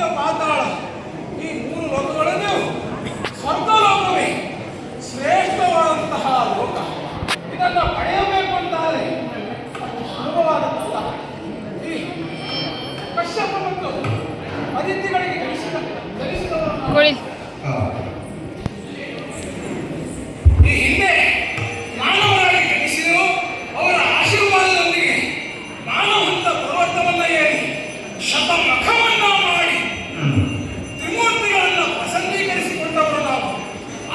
ಮರ್ತ್ಯ ಪಾತಾಳ ಈ ಮೂರು ಲೋಕಗಳಲ್ಲೂ ಸ್ವರ್ಗಲೋಕವೇ ಶ್ರೇಷ್ಠವಾದಂತಹ ಲೋಕ. ಇದನ್ನು ಪಡೆಯಬೇಕು ಅಂತಾದರೆ ಸುಲಭವಾದಂತಲ್ಲ. ಈ ಕಶ್ಯಪ ಮತ್ತು ಅದಿತಿಗಳಿಗೆ ಧರಿಸಿದವರು ಈ ಹಿಂದೆ ಮಾನವರಾಗಿ ಜನಿಸಿದರು. ಅವರ ಆಶೀರ್ವಾದದೊಂದಿಗೆ ಮಾನವಂತ ಪರ್ವತವನ್ನ ಏರಿ ಶತಮಖವನ್ನ ಮಾಡಿ ತ್ರಿಮೂರ್ತಿಗಳನ್ನು ಪ್ರಸನ್ನೀಕರಿಸಿಕೊಂಡವರು ನಾವು.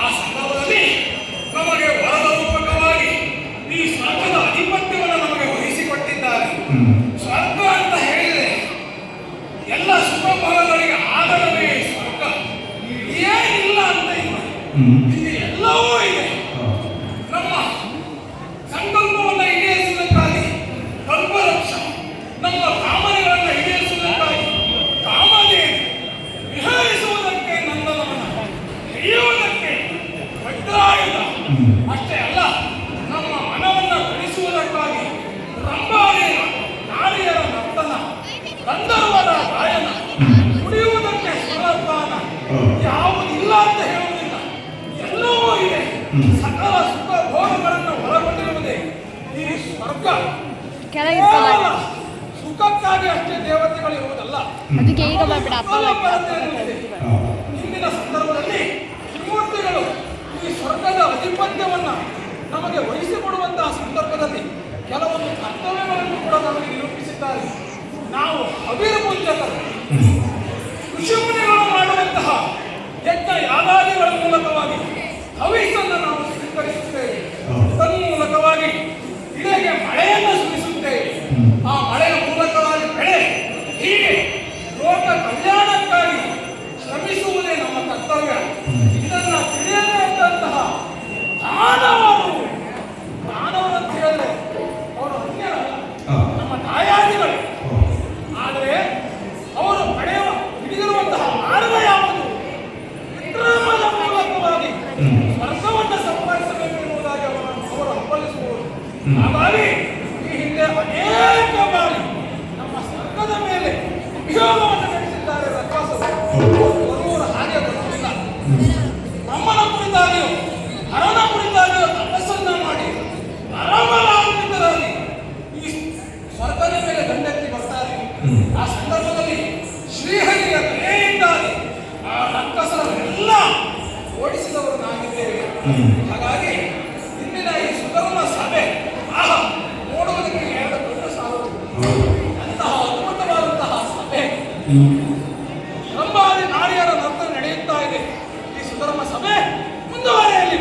ಆ ಸಂದರ್ಭದಲ್ಲಿ ನಮಗೆ ವರದ ರೂಪಕವಾಗಿ ಈ ಸ್ವರ್ಗದ ಅಧಿಪತ್ಯವನ್ನು ನಮಗೆ ವಹಿಸಿಕೊಟ್ಟಿದ್ದಾರೆ. ಸ್ವರ್ಗ ಅಂತ ಹೇಳಿದರೆ ಎಲ್ಲ ಸುಖ ಫಲಗಳಿಗೆ ಆಧಾರವೇ ಸ್ವರ್ಗ. ಏನಿಲ್ಲ ಅಂತ ಇಲ್ಲ, ಇಲ್ಲಿ ಎಲ್ಲವೂ ಇದೆ. ನಮ್ಮ ಸಂಕಲ್ಪವನ್ನು ಈಡೇರಿಸುವುದಕ್ಕಾಗಿ ಕಲ್ಪವೃಕ್ಷ, ನಮ್ಮ ಕಾಮನೆಗಳನ್ನು ಈಡೇರಿಸುವುದಕ್ಕಾಗಿ ಕಾಮಧೇನು, ವಿಹರಿಸುವುದಕ್ಕೆ ನಂದನವನ, ಹಿಡಿಯುವುದಕ್ಕೆ ವಜ್ರಾಯುಧ. ಅಷ್ಟೇ ಅಲ್ಲ, ನಮ್ಮ ಮನವನ್ನು ಗಳಿಸುವುದಕ್ಕಾಗಿ ರಂಭಾದೇವ, ನಾರಿಯರ ನರ್ತನ, ಗಂಧರ್ವರ ಗಾಯನ, ಕುಡಿಯುವುದಕ್ಕೆ ಸ್ವರಪಾನ. ಯಾವುದಿಲ್ಲ ಅಂತ ಹೇಳುವುದಿಲ್ಲ, ಎಲ್ಲವೂ ಇದೆ. ಸಕಲ ಸುಖ ಭೋಗಗಳನ್ನು ಒಳಗೊಂಡಿರುವುದೇ ಈ ಸ್ವರ್ಗ. ಕೇವಲ ಸುಖಕ್ಕಾಗಿ ಅಷ್ಟೇ ದೇವತೆಗಳು ಇರುವುದಲ್ಲ. ಹಿಂದಿನ ಸಂದರ್ಭದಲ್ಲಿ ತ್ರಿಮೂರ್ತಿಗಳು ಈ ಸ್ವರ್ಗದ ಅಧಿಪತ್ಯವನ್ನ ನಮಗೆ ವಹಿಸಿಕೊಡುವಂತಹ ಸಂದರ್ಭದಲ್ಲಿ ಕೆಲವೊಂದು ಕರ್ತವ್ಯಗಳನ್ನು ಕೂಡ ನಮಗೆ ನಿರೂಪಿಸಿದ್ದಾರೆ. ನಾವು ಅಭಿರ್ಮುಂಜಕರು, ಋಷಿಮುನಿಗಳು ಮಾಡುವಂತಹ ಯಜ್ಞ ಯಾಗಾದಿಗಳ ಮೂಲಕವಾಗಿ ಹವಿಸ್ಸನ್ನು ನಾವು ಸ್ವೀಕರಿಸುತ್ತೇವೆ. ತನ್ಮೂಲಕವಾಗಿ ಇಳೆಗೆ ಮಳೆಯನ್ನು ಸುರಿಸುತ್ತೇವೆ. ಆ ಮಳೆಯ ಮೂಲಕವಾಗಿ ಬೆಳೆ, ಹೀಗೆ ಲೋಕ ಕಲ್ಯಾಣಕ್ಕಾಗಿ ಶ್ರಮಿಸುವುದೇ ನಮ್ಮ ಕರ್ತವ್ಯ. ಇದನ್ನು ತಿಳಿಯದೇ ಇದ್ದಂತಹ ದಾನವರು ಅಂತ ಹೇಳಿದ್ರೆ ಅವರು ಅನ್ಯರಲ್ಲ, ನಮ್ಮ ದಾಯಾದಿಗಳು. ಆದರೆ ಅವರು ಪಡೆಯುವ ಹಿಡಿದಿರುವಂತಹ ಮಾರ್ಗ ಯಾವುದು? ವಿಕ್ರಮದ ಮೂಲಕವಾಗಿ ಸ್ವರ್ಗವನ್ನು ಸಂಪಾದಿಸಬೇಕು ಎನ್ನುವುದಾಗಿ ಅವರು ಹಂಬಲಿಸುವರು. ಹಾಗಾಗಿ ಈ ಹಿಂದೆ ಅನೇಕ ಬಾರಿ ನಮ್ಮ ಸ್ವರ್ಗದ ಮೇಲೆ ಅಭಿಯೋಗವನ್ನು ನಡೆಸಿದ್ದಾರೆ ರಕ್ಕಸರು. ಬರುವವರು ಹಾಗೆ ಬರುವುದಿಲ್ಲ. ಬ್ರಹ್ಮನ ಕುರಿತಾಗಿಯೂ ಹರನ ಕುರಿತಾಗಿಯೂ ತಪಸ್ಸನ್ನ ಮಾಡಿ ಪರಮಲಾಭಿತರಾಗಿ ಈ ಸ್ವರ್ಗದ ಮೇಲೆ ದಂಡೆತ್ತಿ ಬರ್ತಾರೆ. ಆ ಸಂದರ್ಭದಲ್ಲಿ ಶ್ರೀಹರಿಯ ದಯೆಯಿಂದಾಗಿ ಆ ರಕ್ಕಸರನ್ನೆಲ್ಲ ಓಡಿಸಿದವರು ನಾವಿದ್ದೇವೆ. ಹಾಗಾಗಿ ಇಂದಿನ ಈ ಸುಧರ್ಮ ಸಭೆ ನೋಡುವುದಕ್ಕೆ ಎರಡು ದೊಡ್ಡ ಸಾಲುಗಳು. ಅಂತಹ ಅದ್ಭುತವಾದಂತಹ ಸಭೆ, ರಂಭಾದಿ ನಾರಿಯರ ನರ್ತನ ನಡೆಯುತ್ತಾ ಇದೆ. ಈ ಸುಧರ್ಮ ಸಭೆ ಮುಂದುವರೆಯಲಿ.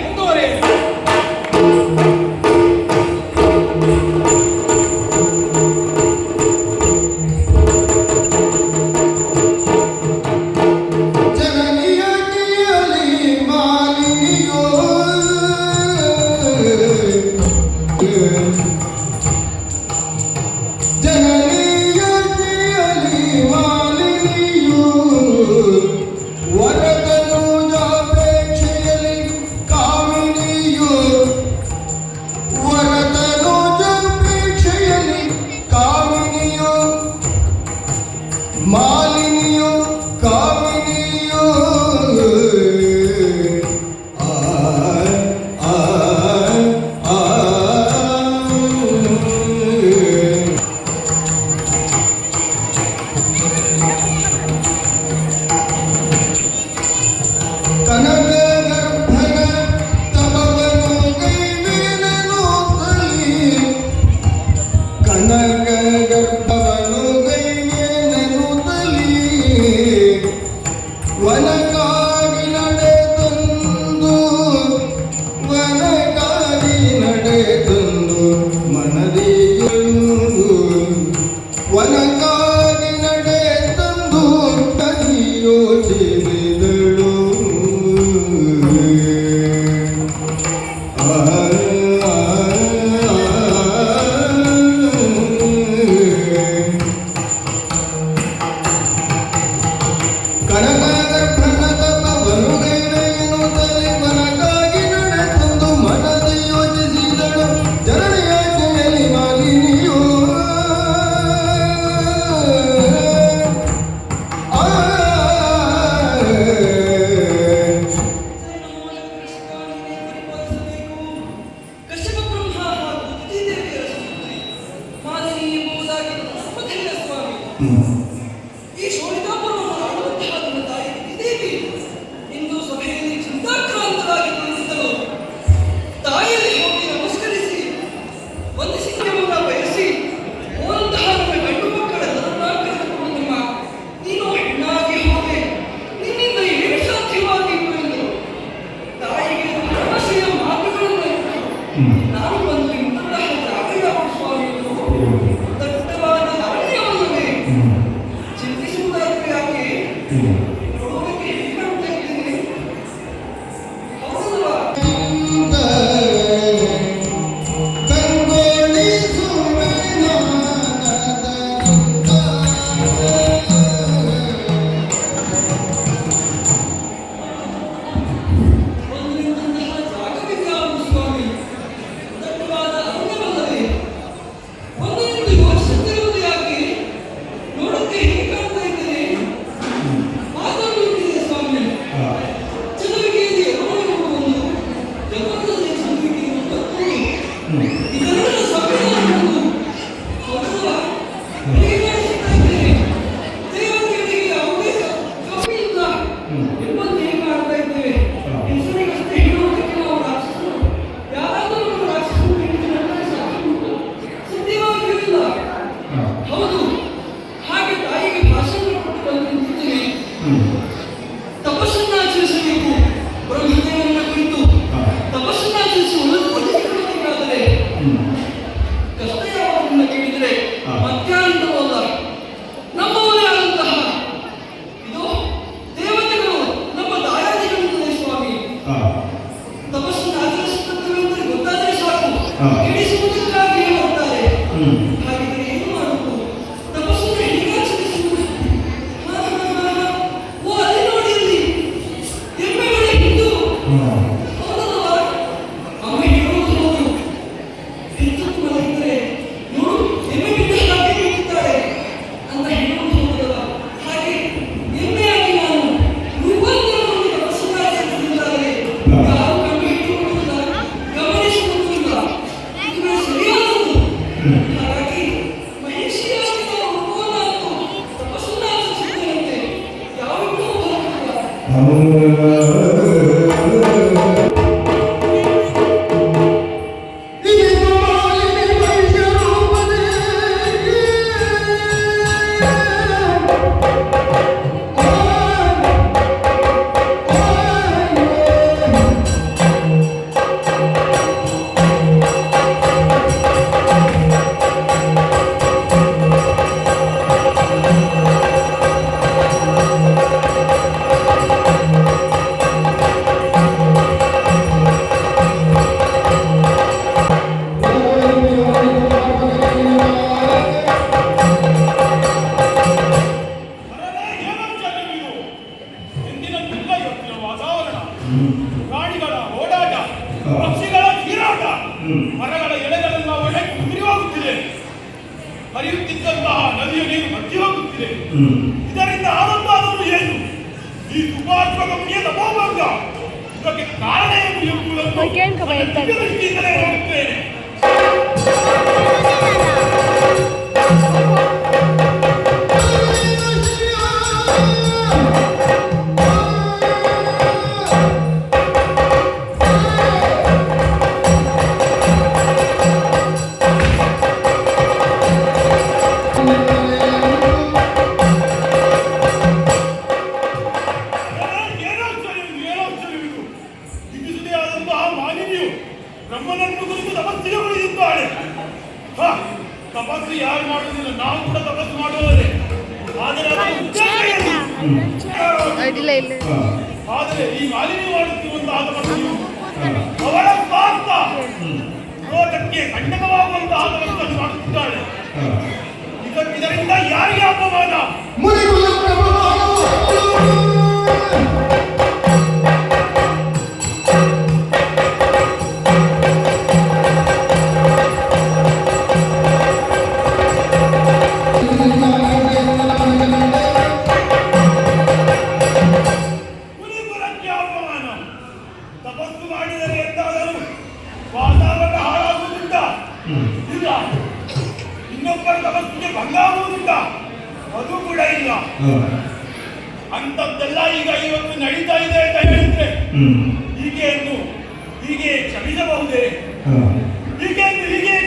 ನೋಡೋದಕ್ಕೆ ಹೇಗೆ ಕಾಣ್ತಾ ಇದ್ದೀನಿ? ಹೌದಲ್ವಾ? ಪ್ರಾಣಿಗಳ ಓಡಾಟ, ಪಕ್ಷಿಗಳ ಚೀರಾಟ, ಮರಗಳ ಎಲೆಗಳೆಲ್ಲ ಒಳಗೆ ಉದುರಿ ಹೋಗುತ್ತಿದೆ. ಹರಿಯುತ್ತಿದ್ದಂತಹ ನದಿಯ ನೀರು ಬತ್ತಿ ಹೋಗುತ್ತಿದೆ. ಇದರಿಂದ ಆನಂದಾದರೂ ಏನು? ಈ ಸುಭಾಷಿತ ತಪೋಭಂಗ, ಇದಕ್ಕೆ ಕಾರಣ ಏನು ಎಂಬುದನ್ನು ದೃಷ್ಟಿಯಿಂದಲೇ ನೋಡುತ್ತೇನೆ. ಬ್ರಹ್ಮನನ್ನು ಕುರಿತು ತಪಸ್ಸಿಗೆ ಉಳಿದಿದ್ದಾಳೆ. ತಪಸ್ಸು ಯಾರು ಮಾಡುವುದಿಲ್ಲ, ನಾವು ಕೂಡ ತಪಸ್ಸು ಮಾಡುವವರೇ. ಆದರೆ ಈ ಮಾಲಿನ್ಯ ಮಾಡುತ್ತಿರುವಂತಹ ತಪಸ್ಸು ಅವಳ ಸ್ವಾರ್ಥ ಲೋಕಕ್ಕೆ ಖಂಡಕವಾಗುವಂತಹ ತಪಸ್ಸನ್ನು ಮಾಡುತ್ತಿದ್ದಾಳೆ. ಇದರಿಂದ ಯಾರಿಗೆ ಅಪಮಾನ? ತಪಸ್ಸು ಮಾಡಿದರೆ ಎಂದಾದರೂ ವಾತಾವರಣ ಹಾಳಾಗುವುದಿಲ್ಲ, ಇಲ್ಲ ಇನ್ನೊಬ್ಬರ ತಪಸ್ಸಿಗೆ ಭಂಗ ಆಗುವುದಿಲ್ಲ, ಅದು ಕೂಡ ಇಲ್ಲ. ಅಂತದ್ದೆಲ್ಲ ಈಗ ಇವತ್ತು ನಡೀತಾ ಇದೆ ಅಂತ ಹೇಳಿದ್ರೆ ಹೀಗೆ ಕ್ಷಮಿಸಬಹುದೇ? ಹೀಗೆ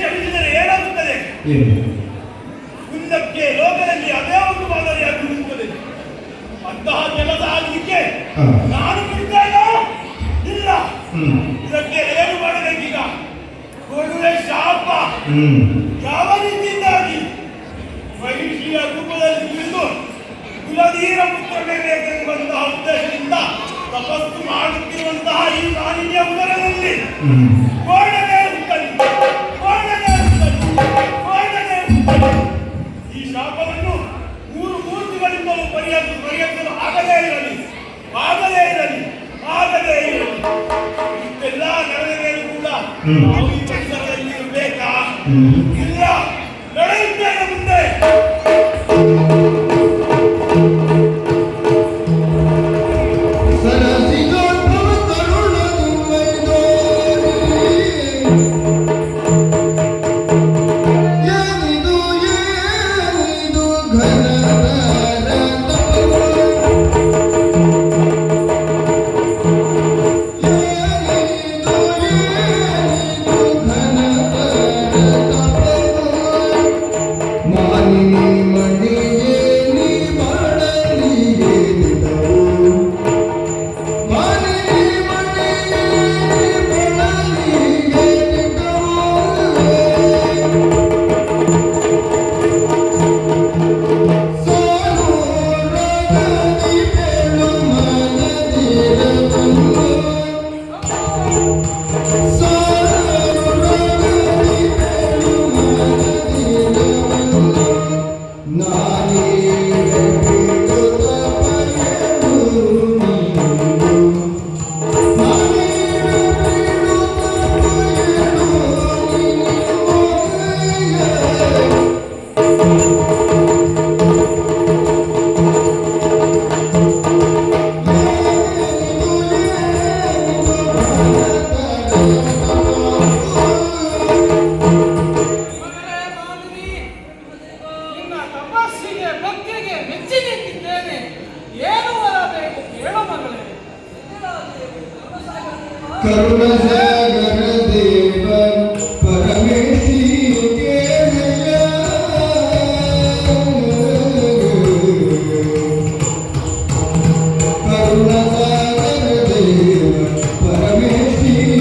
ಕ್ಷಮಿಸಿದರೆ ಏನಾಗುತ್ತದೆ? ಮುಂದಕ್ಕೆ ಲೋಕದಲ್ಲಿ ಅದೇ ಒಂದು ಮಾದರಿಯಾಗಿ ಉಳಿಯುತ್ತದೆ. ಅಂತಹ ಕೆಲಸ ಆಗಲಿಕ್ಕೆ ನಾನು ಬಿಡ್ತೇನೆ ಇಲ್ಲ. ಇದಕ್ಕೆ ಏನು ಮಾಡಬೇಕೀಗ? ಕೊಡುವೆ ಶಾಪ ಯಾವ ರೀತಿಯಿಂದಾಗಿ ಮಹಿಷಿಯ ರೂಪದಲ್ಲಿ ಕುಳಿತು ಕುಲದಿ ವೀರ ಪುತ್ರನೆಂಬಂತಹ ಉದ್ದೇಶದಿಂದ ತಪಸ್ಸು ಮಾಡುತ್ತಿರುವಂತಹ ಈ ಮಾಲಿನ್ಯ ಉದರದಲ್ಲಿ ವರ್ಣನೆ ಉಂಟಲ್ಲಿ ಈ ಶಾಪವನ್ನು 3 ಮೂರ್ತಿಗಳಿಂದಲೂ ಪರಿಹರಿಸಲು ಆಗದೇ ಇರಲಿ ಇಷ್ಟೆಲ್ಲ ನಡೆದ ಮೇಲೆ ಕೂಡ ನಾವು ಈ ಪರಿಸರದಲ್ಲಿ ಇರಬೇಕಾ? ಇಲ್ಲ, ನಡೆಯುತ್ತೇನೆ ಮುಂದೆ. ಕರುಣಸಾಗರ ದೇವ ಪರಮೇಶಿ ಕರುಣಸಾಗರ ದೇವ ಪರಮೇಶಿ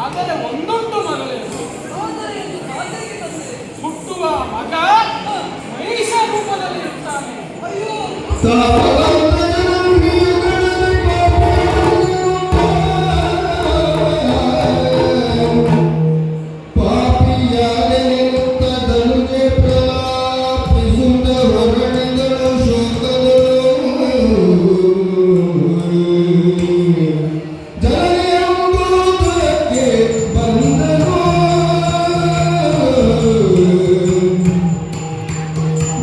ಆದರೆ ಒಂದುಂಟು ಮಗಳೇ, ಹುಟ್ಟುವ ಮಗ ಮಹಿಷ ರೂಪದಲ್ಲಿ ಇರ್ತಾನೆ.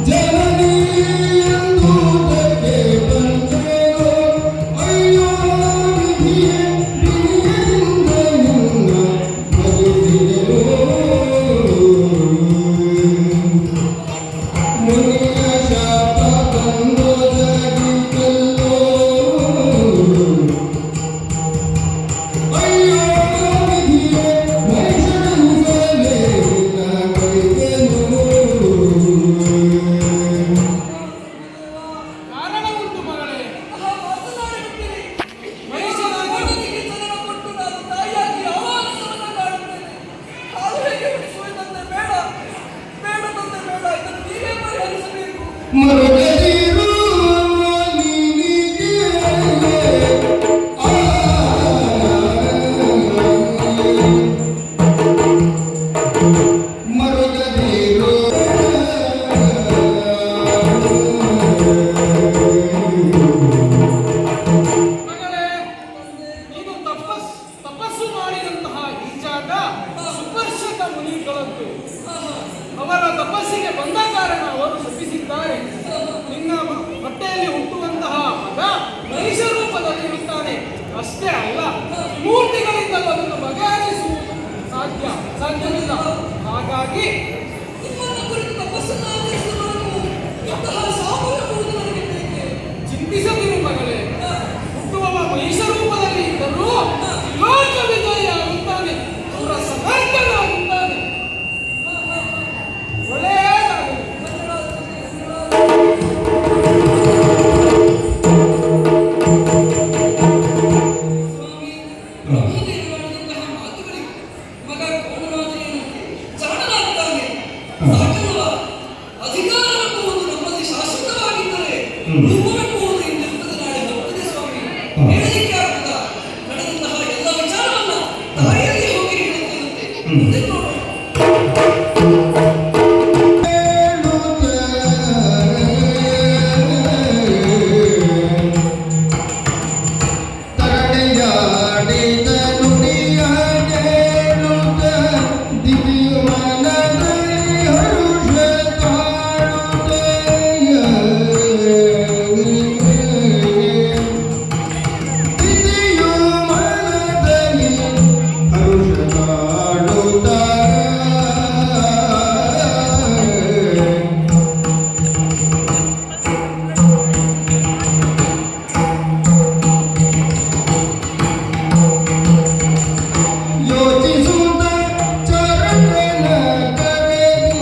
ಜನನಿ ಎಂದು ಮರುಗದಿರು ನೀನಿಗೆ ಮರುಗದಿರು ಮಗಳೇ, ನೀನು ತಪಸ್ಸು ಮಾಡಿದಂತಹ ಈ ಜಾಗ ಸುಪರ್ಷಕ ಮುನಿಗಳದ್ದು. ಅವರ ತಪಸ್ಸಿಗೆ ಬಂದ ಕಾರಣ ಅವರು ಶಪಿಸಿದ್ದಾರೆ. ನಿನ್ನ ಹೊಟ್ಟೆಯಲ್ಲಿ ಹುಟ್ಟುವಂತಹ ಮಗ ಮನುಷ್ಯ ರೂಪದಲ್ಲಿರುತ್ತಾನೆ. ಅಷ್ಟೇ ಅಲ್ಲ, ಮೂರ್ತಿಗಳಿಂದಲೂ ಅದನ್ನು ಬಗೆಹರಿಸುವುದು ಸಾಧ್ಯವಿಲ್ಲ. ಹಾಗಾಗಿ ನಿಮ್ಮನ್ನು ಕುರಿತು ತಪಸ್ಸನ್ನು ಆಚರಿಸಲು ಇಂತಹ ಸಾವು ಎಂಬುದು ನನಗೆ ಬೇಕೆ? ಚಿಂತಿಸದಿರು ಮಗಳೇ. ಹುಟ್ಟುವವ ಮನುಷ್ಯ ರೂಪದಲ್ಲಿ ಇದ್ದರೂ ಲೋಕ ವಿಜಯ ಆಗುತ್ತಾನೆ, ಅವರ ಸಮರ್ಥನಾಗುತ್ತಾನೆ. ಒಳ್ಳೆಯದಾಗಲಿ. ಸ್ವಾಮಿ, ನಮ್ಮೊಂದಿಗೆ ಮಾಡಿದಂತಹ ಮಾತುಗಳಿಗೆ ಮಗ ಕೋಣರಾಜನಿಗೆ ಜಾಣನಾಗ್ತಾನೆ. ಸಾಕಲ್ವಾ? ಅಧಿಕಾರ ಎಂಬುದು ನಮ್ಮಲ್ಲಿ ಶಾಶ್ವತವಾಗಿದ್ದರೆ ರೂಪವೆಂಬುದು ಇಂದಿರ್ತದೆ, ನಾಳೆ ಹೋಗ್ತದೆ ಸ್ವಾಮಿ. ಹೇಳಲಿಕ್ಕೆ ಆಗ್ತದ? ನಡೆದಂತಹ ಎಲ್ಲ ವಿಚಾರವನ್ನ ತಾಯಿಯಲ್ಲಿ ಹೋಗಿ ಹೇಳುತ್ತೇನಂತೆ. ಮುಂದೆ ನೋಡೋಣ. ತಡೆಯಾಡಿದ ನುಡಿಯ ಕೇಳುತ್ತ ದಿವ್ಯಮಾನದಲ್ಲಿ ಹರುಷ ತಾಳುತ್ತೆಯ. ದಿವ್ಯಮಾನದಲ್ಲಿ ಹರುಷ ತಾಳುತ್ತ ಯೋಚಿಸುತ್ತ ಚರಣನ ಕರೆದಿಂತೆಂದಳಾಗ.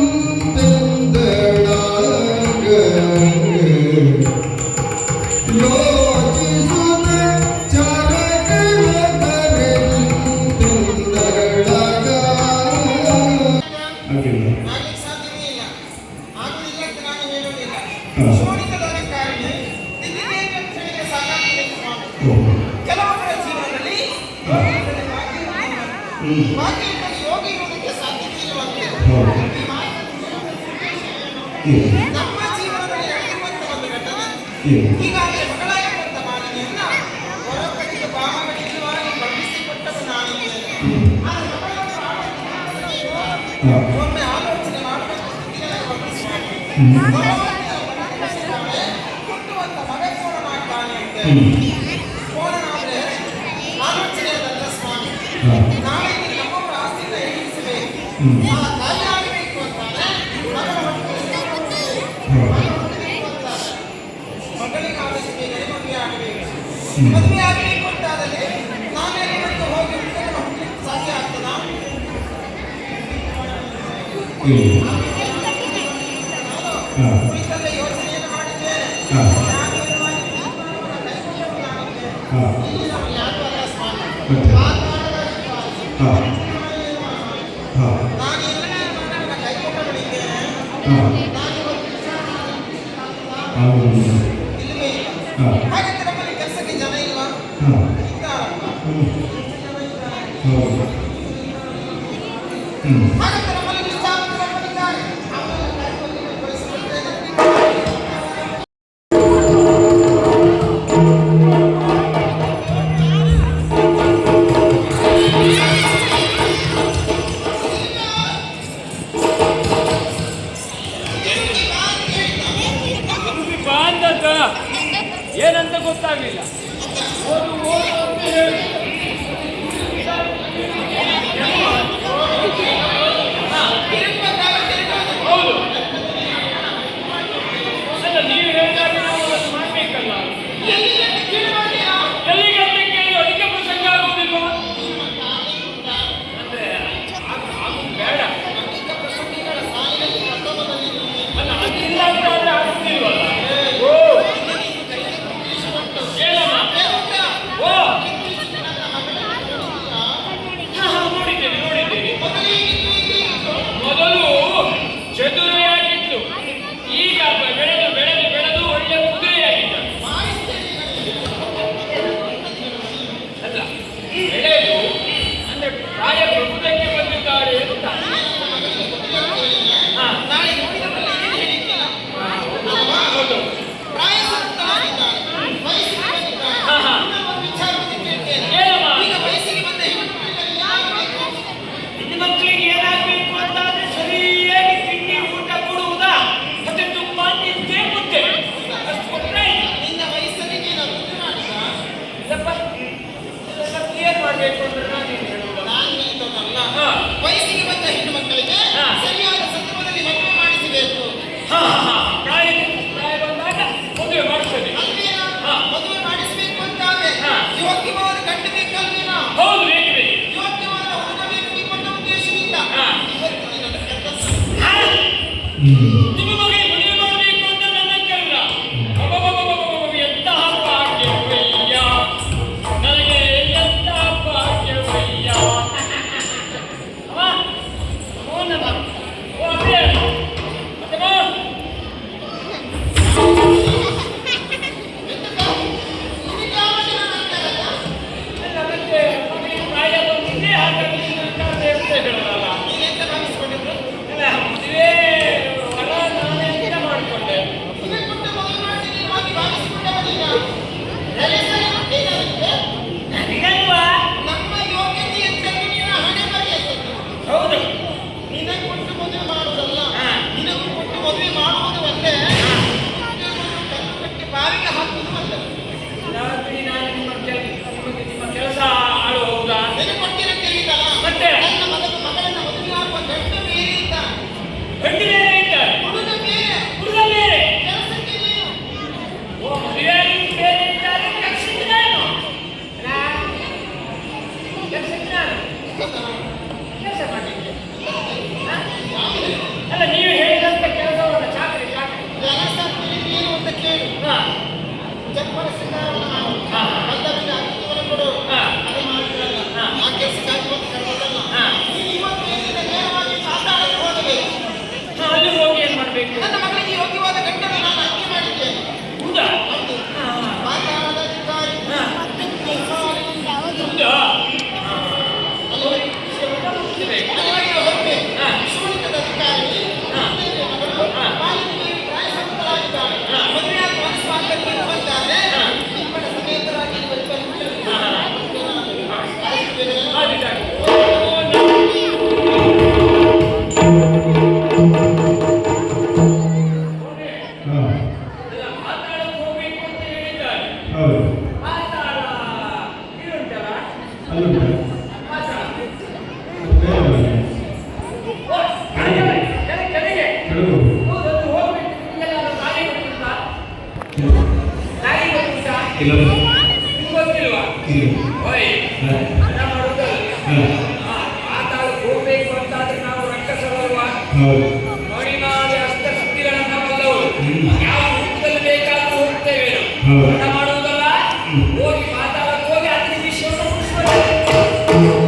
ಯೋಚಿಸುತ್ತ ಚರಣನ ಕರೆದಿಂತೆಂದಳಾಗ. ಆಗ್ಲಿಕ್ಕೆ ಸಾಧ್ಯವೇ ಇಲ್ಲ. ಆಗುವುದಿಲ್ಲ ಅಂತ ನಾನು ಹೇಳುವುದಿಲ್ಲ. ಶೋಣಿತದ ಕಾರಣ ದಿಗ್ವಿಜಯ ಅಂತ ಹೇಳಿದ್ರೆ ಸಾಕಾಗ್ತದೆ ಸ್ವಾಮಿ. ಕೆಲವೊಬ್ಬರ ಜೀವನದಲ್ಲಿ ಭಾಗ್ಯದಲ್ಲಿ ಯೋಗಿ ಇರುವುದಕ್ಕೆ ಸಾಧ್ಯವೇ ಇರುವಂತೆ ಈ ಮಾತಿನ ನಮ್ಮ ಜೀವನದಲ್ಲಿ ನಡೆಯುವಂತ ಒಂದು ಘಟನೆ. ಹೀಗಾಗಿ ಮಗಳಾಗಿರುವಂತ ಮಾಲಿನಿಯನ್ನ ಹೊರಕಡೆಗೆ ಬಾಮಗಳಿಸುವಾಗಿ ಬಂಧಿಸಿಕೊಟ್ಟವು ನಾನಿದ್ದೇನೆ. ಆದರೆ ಮಗಳನ್ನು ಒಮ್ಮೆ ಆಲೋಚನೆ ಮಾಡಬೇಕು ಸ್ಥಿತಿಯಲ್ಲಿ ಬಂಧಿಸುವಾಗ ಹುಟ್ಟುವಂತ ಮಗ ಕೋಣನಾಗ್ತಾನೆ ಅಂತ ಕೋಣನಾದ್ರೆ ಆಲೋಚನೆಯಲ್ಲ ಸ್ವಾಮಿ. ನಾಳೆ ಇಲ್ಲಿ ನಮ್ಮೊಬ್ಬರ ಆಸ್ತಿಯಿಂದ ಎಣಿಸಬೇಕು. ಆ ತಾಯಿ ಆಗಬೇಕು ಅಂತಾನೆ ಮಗಳ ಮಗಳಿಗೆ ಆದಷ್ಟು ಮದುವೆ ಆಗಬೇಕು. ಮದುವೆ ಆಗಬೇಕು ಅಂತಾದರೆ ನಾನೇನು ಇವತ್ತು ಹೋಗಿ ಹುಡುಗನ ಹುಟ್ಟಲಿಕ್ಕೆ ಸಾಧ್ಯ ಆಗ್ತದಾ? ಕುರಿತಂತೆ ಯೋಚನೆಯನ್ನು ಮಾಡಿದ್ದೇನೆ. ನಾನು ಏನು ಮಾಡಿದ್ದೇನೆ? ಇಲ್ಲಿ ನಾವು ಯಾರು ಅಲ್ಲ ಸ್ವಾಮಿ. ಮಾತಾಡದ ವಿಶ್ವಾಸ. ನಾನು ಎಲ್ಲ ನನ್ನ ಕೈಕೊಟ್ಟವಳಿದ್ದೇನೆ. ನಾನು ಇವತ್ತು ವಿಚಾರ ಇಲ್ಲವೇ ಇಲ್ಲ. ಹಾಗಾದ್ರೆ ನಮ್ಮಲ್ಲಿ ಕೆಲಸಕ್ಕೆ ಜನ ಇಲ್ವಾ? ಇದ್ದಾರಪ್ಪ. ಹಾಗಾದ್ರೆ ನಮ್ಮಲ್ಲಿ ನಿಷ್ಠಾವಂತರಿದ್ದಾರೆ. ಅವರನ್ನು ಕೈಗೊಂಡು ಕಳಿಸಿಕೊಡ್ತೇನೆ. ಬಾಂಧಕ ಏನಂತ ಗೊತ್ತಾಗಲಿಲ್ಲ. ಓದು ಓದು ಅಂತ ಹೇಳಿ ನಿಮ್ಮ ಮಗನಿಗೆ ಮದುವೆ ಮಾಡಬೇಕು ಅಂತ ನನ್ನ ಕೇಳ. ಎಂತಹ ಭಾಗ್ಯವಯ್ಯ ನನಗೆ, ಎಂತಹ ಭಾಗ್ಯವಯ್ಯ. ಅವ ಮೋನಮ್ಮ, ಓ ಅಪ್ಪೆ, ಮತ್ತೆ ಬಾ. ಅಲ್ಲ, ಮತ್ತೆ ಮಗನಿಗೆ ಪ್ರಾಯ ಬಂದಿದೆ, ಹಾಗಾಗಿ ದೇವತೆ ಹೇಳೋದಲ್ಲ. ನೀವೆಂತ ಭಾವಿಸಿಕೊಂಡಿದ್ರು? ಅಲ್ಲ, ಮದುವೆ ವರ ನಾನೇ ಅಂತ ಮಾಡ್ಕೊಂಡೆ. ಮದುವೆ ಕೊಟ್ಟು ಮದುವೆ ಮಾಡ್ತೀನಿ ಹಾಗೆ ಭಾವಿಸಿಕೊಂಡವ ನೀನು. ಎಲೆ ಸರಿ ಹುಟ್ಟಿದ ಅದಕ್ಕೆ? ನನಗಲ್ವಾ? ನಮ್ಮ ಯೋಗ್ಯತೆಯಂತದ್ದು ನಿನ್ನ ಹಣೆ ಬರೆಯದ್ದು. ಹೌದು. ನಿನಗೆ ಕೊಟ್ಟು ಮದುವೆ ಮಾಡುವುದಲ್ಲ, ಹಾ. ನಿನಗೂ ಕೊಟ್ಟು ಮದುವೆ ಮಾಡುವುದು ಒಂದೇ, ಕಲ್ಲು ಕಟ್ಟಿ ಬಾವಿಗೆ ಹಾಕುವುದು ಒಂದೇ. ರಾತ್ರಿ ನಾನು ನಿಮ್ಮ ಕೆಲಸ ಆಳು ಹೌದಾ? ನಿನಗೆ ಕೊಟ್ಟಿರೋ ತಿಳಿದಲ್ಲ? ಮತ್ತೆ? ನನ್ನ ಮಗಳನ್ನ ಮದುವೆ ಆಗುವ ಗಂಡು ಬೇರೆ ಇದ್ದಾನೆ, ಗಂಡು ಬೇರೆ ಇದ್ದಾರೆ, ಹುಡುಗ ಬೇರೆ, ಹುಡುಗ ಬೇರೆ. ಕೆಲಸಕ್ಕೆ ನೀನು. ಓ, ಮದುವೆಯಾಗಿ ಬೇರೆ ಇದ್ದಾರೆ, ಕೆಲಸಕ್ಕೆ ನಾನು. ಕೆಲಸಕ್ಕೆ ನಾನು ಕೆಲಸ ಮಾಡಲಿಕ್ಕೆ. ಅಲ್ಲ, ನೀವು ಹೇಳಿದಂತ ಕೆಲಸವನ್ನ ಚಾಕರಿ ಕೆಲಸ ನೀನು ಅಂತ ಕೇಳು. ಹಾ. ಚಪ್ಪಲ ಸಿಂಗಾರವನ್ನು ಮಾಡು. ಹಾ. ಬಂದವರಿಗೆ ಅಗತ್ಯವನ್ನು ಕೊಡು. ಹಾ. ಅದು ಮಾಡಿದ್ರಲ್ಲ. ಹಾ. ಆ ಕೆಲಸಕ್ಕಾಗಿ ಇವತ್ತು ಕರೆದಲ್ಲ. ಹಾ. ನೀನು ಇವತ್ತು ಇಲ್ಲಿಂದ ನೇರವಾಗಿ ಪಾತಾಳಕ್ಕೆ ಹೋಗಬೇಕು. ಅಲ್ಲಿ ಹೋಗಿ ಏನ್ ಮಾಡ್ಬೇಕು? ನನ್ನ ಮಗಳಿಗೆ ಯೋಗ್ಯವಾದ ಗಂಡನ್ನು ನಾನು ಆಯ್ಕೆ ಮಾಡಿದ್ದೇನೆ. ಹೌದಾ? ಹೌದು. ಹಾ. ಪಾತಾಳದ ಅಧಿಕಾರಿ. ಹಾ. ಹೌದಾ? ಅಲ್ಲಿಗೆ ಹೋಗ್ಬೇಕು. ಹಾ. ಶೂಣಿಕದ ಅಧಿಕಾರಿ. ಹಾ. ತಂದೆಯ ಮಗಳು. ಹಾ. ಬಾಲಿಕೆಗೆ ಪ್ರಾಯ ಸಂತರಾಗಿದ್ದಾಳೆ. ಹಾ. ಮದುವೆಯಾಗಿ ಮನಸ್ಸಾಗಲಿ ನೀನು ಬಂದಾದ್ರೆ ಹಾ. ನಿಮ್ಮನ ಸಮೇತರಾಗಿ ಇವತ್ತು ಬಂದ್ಬಿಡು. ಹಾ. ಕಾಯಿಸ್ತಿದ್ದೇನೆ. ಆಗಿದ್ದಾಗಿ. ಎಲ್ಲ ಮಾತಾಡಕ್ಕೆ ಹೋಗ್ಬೇಕು ಅಂತ ಹೇಳಿದ್ದಾರೆ. ಮಾತಾಡ ಇರುಂಟಲ್ಲ? ಮಾತಾಡ. ಓ, ಕೆಳಗೆ. ಹೌದು, ಅದು ಹೋಗ್ಬೇಕು. ನಿಮ್ಗೆಲ್ಲ ಅದು ಗಾಡಿ ಗೊತ್ತುಂಟಾ? ಗಾಡಿ ಗೊತ್ತುಂಟಾ? ನಿಮ್ಗೆ ಗೊತ್ತಿಲ್ವಾ? ಓಯ್, ಹಣ ಮಾಡೋದಲ್ಲ. ಹಾ, ಮಾತಾಡಕ್ಕೆ ಹೋಗ್ಬೇಕು ಅಂತಾದ್ರೆ ನಾವು ರಕ್ಕಸರಲ್ವಾ? ನೋಡಿ, ನಾವು ಅಷ್ಟಶಕ್ತಿಗಳನ್ನ ಬಲ್ಲವರು. ಯಾವ ರೂಪದಲ್ಲಿ ಬೇಕಾದ್ರೂ ಹೋಗ್ತೇವೆ ನಾವು. ಹಣ ಮಾಡುವುದಲ್ಲ, ಹೋಗಿ ಮಾತಾಡಕ್ಕೆ ಹೋಗಿ ಅದ್ರ ವಿಷಯವನ್ನು ಮುಗಿಸ್ಕೊಳ್ಳಿ.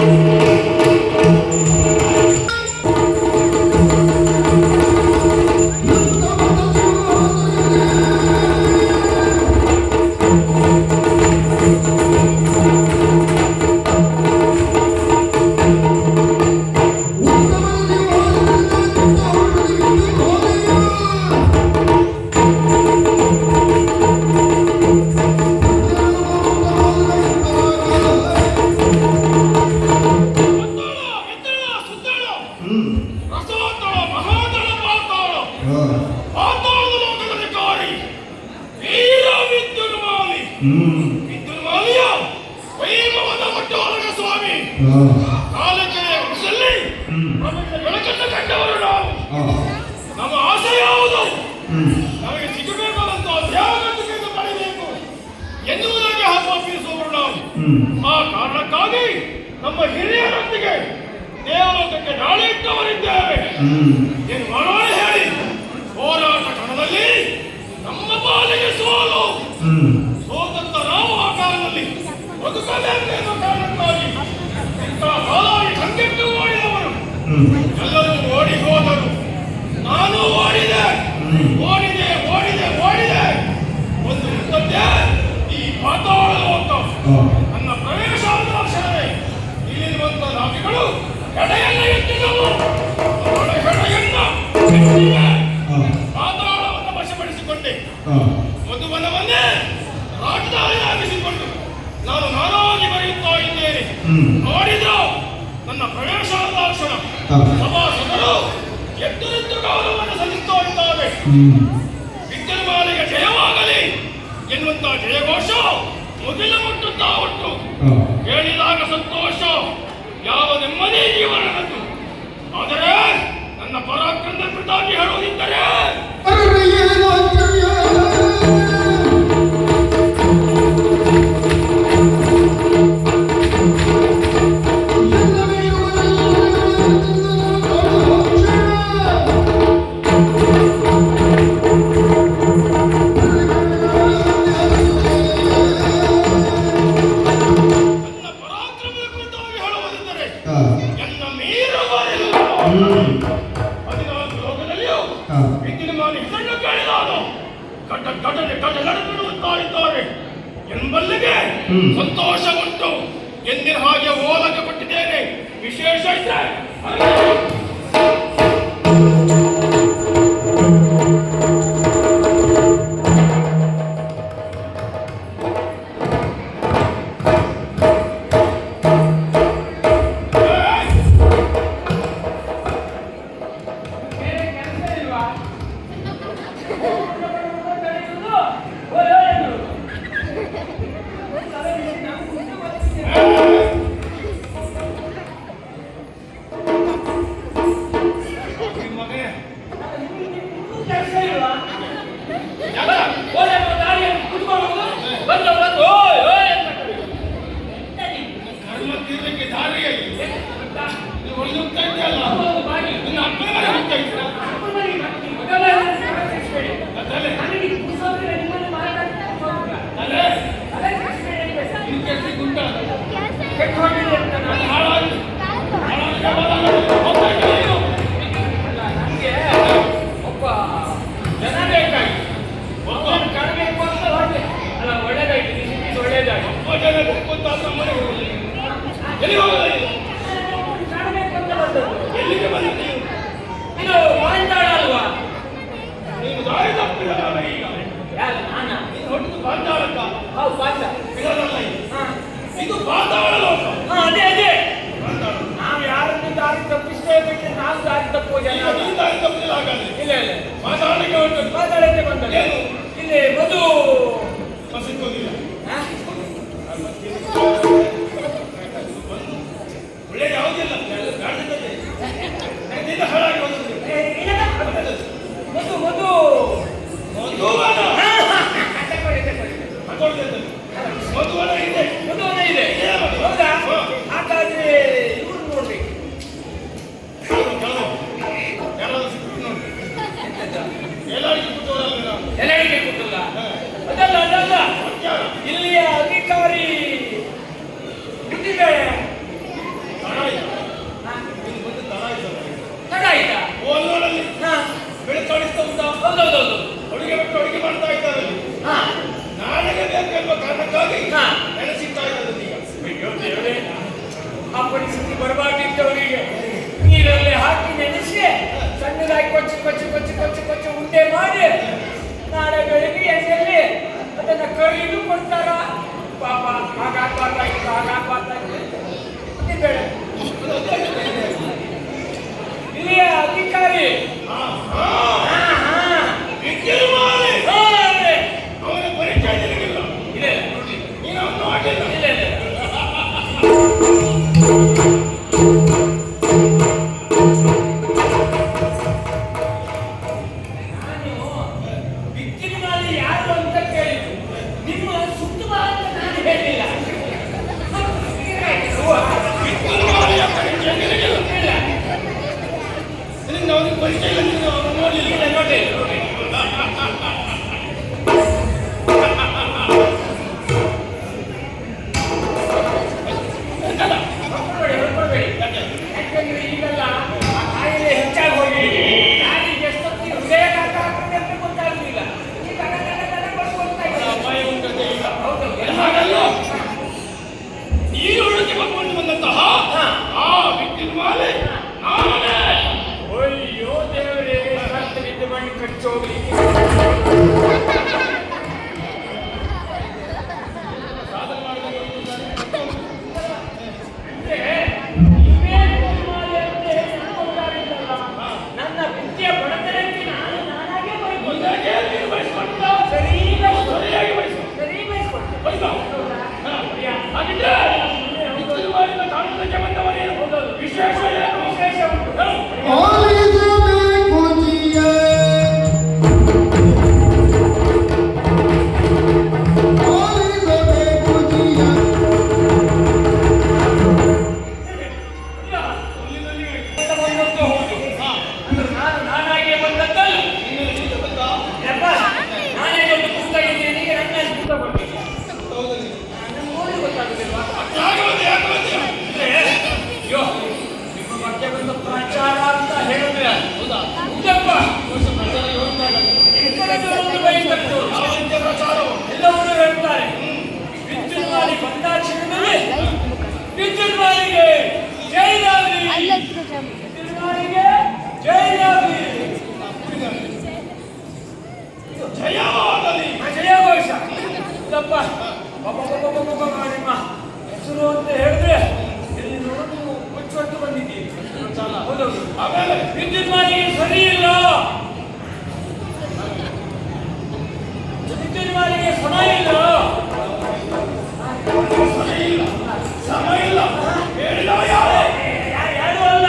ರಸೋತ್ತಳ ಮಹಾದಳ ಪಾತಾಳ ಪಾತಾಳದ ಲೋಕದ ಅಧಿಕಾರಿ ವೀರ ವಿದ್ಯುನ್ಮಾಲಿ. ವಿದ್ಯುನ್ಮಾಲಿಯ ವೈಭವದ ಒಟ್ಟೊಳಗ ಸ್ವಾಮಿ ಕಾಲಕೆರೆಯ ವೃಷಲ್ಲಿ ಪ್ರಪಂಚದ ಬೆಳಕನ್ನು ಕಂಡವರು ನಾವು. ನಮ್ಮ ಆಸೆ ಯಾವುದು? ನಮಗೆ ಸಿಗಬೇಕಾದಂತಹ ತ್ಯಾಗವನ್ನು ಪಡೆಯಬೇಕು ಎನ್ನುವುದಾಗಿ ಆತ್ಮಾಪಿಸುವವರು ನಾವು. ಆ ಕಾರಣಕ್ಕಾಗಿ ನಮ್ಮ ಹಿರಿಯರೊಂದಿಗೆ ದೇವಲೋಕಕ್ಕೆ ನಾಳೆ ಇಟ್ಟವರಿದ್ದೇವೆ. ಏನು ಮಾಡೋಣ ಹೇಳಿ? ಹೋರಾಟ ಕಣದಲ್ಲಿ ನಮ್ಮ ಪಾಲಿಗೆ ಸೋಲು. ಸೋತಂತ ನಾವು ಆ ಕಾಲದಲ್ಲಿ ಬದುಕಬೇಕೆಂಬ ಕಾರಣಕ್ಕಾಗಿ ಇಂಥ ಕಾಲಾಗಿ ಕಂಗೆಟ್ಟು ಓಡಿದವರು ಎಲ್ಲರೂ ಓಡಿ ಹೋದರು. ನಾನು ಓಡಿದೆ. ಒಂದು ಮುತ್ತದ್ದೇ ಈ ಪಾತಾಳ ಲೋಕ. ನನ್ನ ಪ್ರವೇಶಾದ ಲಕ್ಷಣವೇ ಇಲ್ಲಿರುವಂತ ನಾವಿಗಳು ಎಡೆಯನ್ನ ಎತ್ತಿದವು. ಅವಳ ಹೆಡೆಯನ್ನ ಎತ್ತಿವೆ. ಪಾತಾಳವನ್ನು ವಶಪಡಿಸಿಕೊಂಡೆ. ಮಧುವನವನ್ನೇ ರಾಜಧಾನಿಯಾಗಿಸಿಕೊಂಡು ನಾನು ನಾನಾಗಿ ಬರೆಯುತ್ತಾ ಇದ್ದೇನೆ. ನೋಡಿದ್ರು ನನ್ನ ಪ್ರವೇಶಾದ ಲಕ್ಷಣ. ಸಭಾಸದರು ಎದ್ದು ನಿಂತು ಗೌರವವನ್ನು ಸಲ್ಲಿಸ್ತಾ ಇದ್ದಾರೆ. ವಿದ್ಯುನ್ಮಾಲಿಗೆ ಜಯವಾಗಲಿ ಎನ್ನುವಂತ ಜಯಘೋಷ ಮುಗಿಲು ಮುಟ್ಟುತ್ತಾ ಉಂಟು. ಕೇಳಿದಾಗ ಸಂತೋಷ, ಯಾವ ನೆಮ್ಮದಿ ಜೀವನದ್ದು. ಆದರೆ ನನ್ನ ಪರಾಕ್ರಮದ ಕುರಿತಾಗಿ ಹೇಳುವುದಿದ್ದರೆ ಎಲ್ಲ 14 ಲೋಕದಲ್ಲಿಯೂ ಹಾ. ವಿದ್ಯುನ್ಮಾನ ಇದನ್ನು ಕೇಳಿದಾಗ ಕಟ ನಡೆದುತ್ತಾ ಇದ್ದಾರೆ ಎಂಬಲ್ಲಿಗೆ ಸಂತೋಷ ಉಂಟು. ಎಂದಿನ ಹಾಗೆ ಓಲಕ್ಕೆ ಕೊಟ್ಟಿದ್ದೇನೆ. ವಿಶೇಷ ಇದ್ರೆ ಬೇರೆ ಕೆಲಸ ಇಲ್ವಾ? ನಿಮ್ಮ ಮಗನೇ ಕೆಲಸ ಇಲ್ವಾ? ಯಾಕ? ಕರ್ಮ ತೀರ್ಲಿಕ್ಕೆ ದಾರಿಯಲ್ಲಿ ನೀವು ಹೊರಗೋಗ್ತಾ ಇದೆಯಲ್ಲ, ನಿನ್ನ ಅಪ್ಪನ ಮನೆ ಹೋಗ್ತಾ ಇದ್ದೀರಾ? ತಲೆ ನಿನ್ನ ಕೆಲ್ಸಕ್ಕೆ ಉಂಟಲ್ಲ? ಹಾಳಾಗಿ ಹೋಗ್ತಾ ಇದ್ದೀರಾ ನೀವು? ನನಗೆ ಒಬ್ಬ ಜನ ಬೇಕಾಗಿ ಒಬ್ಬನು ಕಾಣಬೇಕು ಅಂತ ಹೊರಟೆ. ಅಲ್ಲ, ಒಳ್ಳೇದಾಯ್ತು, ನೀನು ಸಿಕ್ಕಿದ್ದು ಒಳ್ಳೇದಾಯ್ತು. ಒಬ್ಬ ಜನ ಬೇಕು ಅಂತ ಆದ್ರೆ ಮನೆಗೆ ಹೋಗಲಿ. ಎಲ್ಲಿ ಹೋಗಲಿ? ಕಾಣಬೇಕು ಅಂತ ಬಂದದ್ದು. ಎಲ್ಲಿಗೆ ಬಂದಿದ್ದೀರಿ? ಇದು ಮಾಂತಾಳ ಅಲ್ವಾ? ನೀನು ದಾರಿ ತಪ್ಪಿದಲ್ಲ ಈಗ. ಯಾರು? ನಾನಾ? ನೀನು ಹೊರಟು ಪಾತಾಳಕ್ಕ. ಹೌದು, ಪಾತ್ರ. ಇರೋದಲ್ಲ ಇದು. ಹಾ. ಇದು ಪಾತಾಳ ಲೋಕ. ಹಾ, ಅದೇ ಅದೇ. ಪಾತಾಳ. ನಾವು ಯಾರನ್ನು ದಾರಿ ತಪ್ಪಿಸಲೇಬೇಕು, ನಾವು ದಾರಿ ತಪ್ಪುವ ಜನ ಈಗ ಅಲ್ಲ. ನೀನು ದಾರಿ ತಪ್ಪಿಲ್ಲ ಹಾಗಾದ್ರೆ. ಇಲ್ಲ ಇಲ್ಲ, ಪಾತಾಳಕ್ಕೆ ಹೊರಟು ಮಾತಾಡಕ್ಕೆ ಬಂದದ್ದು. ಏನು? ಇಲ್ಲಿ ಮಧು. ಸಿಕ್ಕೋದಿಲ್ಲ. ಹಾ? ಒಳ್ಳೆ ಯಾವುದಿಲ್ಲ. ಬೇಡದಿದ್ದದೆ. ನಿನ್ನಿಂದ ಹಾಳಾಗಿ ಹೋದದ್ದು. ಏ, ಇಲ್ಲ. ಮಧು ಮಧು. ಮಧುವನ. ತಕೊಳ್ಳಿ ತಕೊಳ್ಳಿ. ಹಾಕೊಳ್ತಿದ್ದೆ. ಮಧುವನ ಇದೆ. ಮಧುವನ ಇದೆ. ಹೌದಾ? ಹಾಗಾದ್ರೆ ಇವ್ರು ನೋಡ್ಬೇಕು. ಯಾರಾದ್ರೂ ಸಿಕ್ಕಿದ್ರು ನೋಡಿ. ಎಲ್ಲರಿಗೂ ಕೂತವರಲ್ಲ ನಾವು. ಎಲ್ಲರಿಗೆ ಗೊತ್ತಿಲ್ಲ. ಅದಲ್ಲ ಅದಲ್ಲ, ಇಲ್ಲಿಯ ಅಧಿಕಾರಿ ಬುದ್ಧಿಬೇಳೆ. ತಡ ಆಯ್ತು. ನೀನು ಬಂದು ತಡ ಆಯ್ತಲ್ಲ. ತಡ ಆಯ್ತಾ? ಓಲ್ನೋಡಲ್ಲಿ ಹಾ. ಬೆಳಕಾಡಿಸ್ತಾ ಉಂಟಾ? ಹೌದೌದೌದು. ಅಡುಗೆ ಬಿಟ್ಟು ಅಡುಗೆ ಮಾಡ್ತಾ ಇದ್ದಾರೆ. ಹಾ. ನಾಳೆಗೆ ಬೇಕೆಂಬ ಕಾರಣಕ್ಕಾಗಿ ಹಾ. ನೆನೆಸಿಗ್ತಾ ಇದ್ದಾರೆ ಈಗ. ಅಯ್ಯೋ ದೇವರೇ, ಆ ಪರಿಸ್ಥಿತಿ ಬರಬಾರ್ದಿದ್ದವರಿಗೆ ನೀರಲ್ಲಿ ಹಾಕಿ ನೆನೆಸಿ ಸಣ್ಣದಾಗಿ ಕೊಚ್ಚಿ ಕೊಚ್ಚಿ ಕೊಚ್ಚಿ ಕೊಚ್ಚಿ ಕೊಚ್ಚಿ ಉಂಡೆ ಮಾಡಿ ನಾಳೆ ಬೆಳಿಗ್ಗೆ ಎಣ್ಣೆಯಲ್ಲಿ ಅದನ್ನ ಕೈದು ಕೊಡ್ತಾರ. ಪಾಪ ಹಾಗಾಗ್ಬಾರ್ದಾಗಿತ್ತು, ಹಾಗಾಗ್ಬಾರ್ದಾಗಿತ್ತು. ಬೇಡ. ಇಲ್ಲಿಯ ಅಧಿಕಾರಿ ಹಾ, ಹಾ. ಹಾ ಹಾ ವಿದ್ಯುನ್ಮಾನ. ಹಾ, ಅದೇ. ಅವನ ಪರಿಚಯ ನಿನಗಿಲ್ಲ. ಇಲ್ಲ ಇಲ್ಲ, ನೋಡಿ. ನೀನು ಅವನು ಆಗಿಲ್ಲ. ಇಲ್ಲ ಇಲ್ಲ. ನಾನು ವಿದ್ಯುನ್ಮಾಲಿ ಯಾರು ಅಂತ ಕೇಳಿದ್ದು. ನಿಮ್ಮ ಸುತ್ತಮ ಅಂತ ನಾನು ಹೇಳಿಲ್ಲ. ವಿದ್ಯುನ್ಮಾನೆಯ ಪರಿಚಯ ನಿನಗಿಲ್ಲ. ಇಲ್ಲ ನಿನ್ನ ಅವನಿಗೆ ಪರಿಚಯ ಇಲ್ಲ. ನೀನು ಅವನು ನೋಡಲಿಲ್ಲ. ಇಲ್ಲ, ನೋಡಿ ನೋಡಿ. ಹೊರಡ್ಕೊಳ್ಬೇಡಿ. ಯಾಕಂದ್ರೆ ಈಗೆಲ್ಲ ಆ ಕಾಯಿಲೆ ಹೆಚ್ಚಾಗಿ ಹೋಗಿ ಯಾರಿಗೆ ಎಷ್ಟೊತ್ತಿಗೆ ಹೃದಯಾಘಾತ ಆಗ್ತದೆ ಅಂತ ಗೊತ್ತಾಗುದಿಲ್ಲ. ಈಗ ಬರ್ಕೊಳ್ತಾ ಇದ್ದಾರೆ. ಅಪಾಯ ಉಂಟಂತೆ ಈಗ. ಹೌದು. ಹಾಗಲ್ಲ. ನೀರೊಳಗೆ ಬಂದು ಬಂದಂತಹ ಆ ವಿದ್ಯುನ್ಮಾಲೆ ನಾನೇ. ಅಯ್ಯೋ ದೇವರೇ, ಶಾಸ್ತ್ರದಿಂದ ಮಣ್ಣು ಕಚ್ಚೋಗ್ಲಿಕ್ಕೆ. ಸಾಧನೆ ಮಾಡಿದವರು ಅಂದ್ರೆ ನೀವೇ ನಿರ್ಮಾಲೆ ಅಂತ ಹೇಳಿ ಅನ್ಕೊಳ್ತಾರಿದ್ದಲ್ಲ. ನನ್ನ ವಿದ್ಯೆ ಬಡತನಕ್ಕೆ ನಾನಾಗೆ ಬೈಕೊಂಡು ಮುಂದಾಗೆ ನೀನು ಬಯಸ್ಕೊಂಡ. ಸರಿ ಸರಿಯಾಗಿ ಬಯಸು. ಸರಿ ಬೈಸ್ಕೊಂಡು ಬೈಸು. ಹಾಗಿದ್ರೆ ವಿದ್ಯುನ್ಮಾಲಿನ ಕಾರಣಕ್ಕೆ ಬಂದವನೇನು? ವಿಶೇಷ ಏನು? ವಿಶೇಷ ಉಂಟು. ಆಲಿಸಬೇಕು ಜಿಯ ವಿದ್ಯುನ್ಮಾಲಿಗೆ ಜೈಲಾಗಲಿ, ವಿದ್ಯುನ್ಮಾಲಿಗೆ ಜೈಲಾಗಲಿ. ಜಯವಾಗಲಿ. ಜಯಘೋಷ. ಇದಪ್ಪ ನಿಮ್ಮ ಹೆಸರು ಅಂತ ಹೇಳಿದ್ರೆ ಎಲ್ಲಿ ನೋಡೋದು ಕೊಚ್ಚೊಟ್ಟು ಬಂದಿದ್ದೀವಿ. ಹೌದೌದು. ಆಮೇಲೆ ವಿದ್ಯುನ್ಮಾಲಿಗೆ ಸರಿ ಇಲ್ಲ, ವಿದ್ಯುನ್ಮಾಲಿಗೆ ಸಮ ಇಲ್ಲ. ಸಮ ಇಲ್ಲ ಹೇಳಿದವ ಯಾರು? ಯಾರು ಅಲ್ಲ,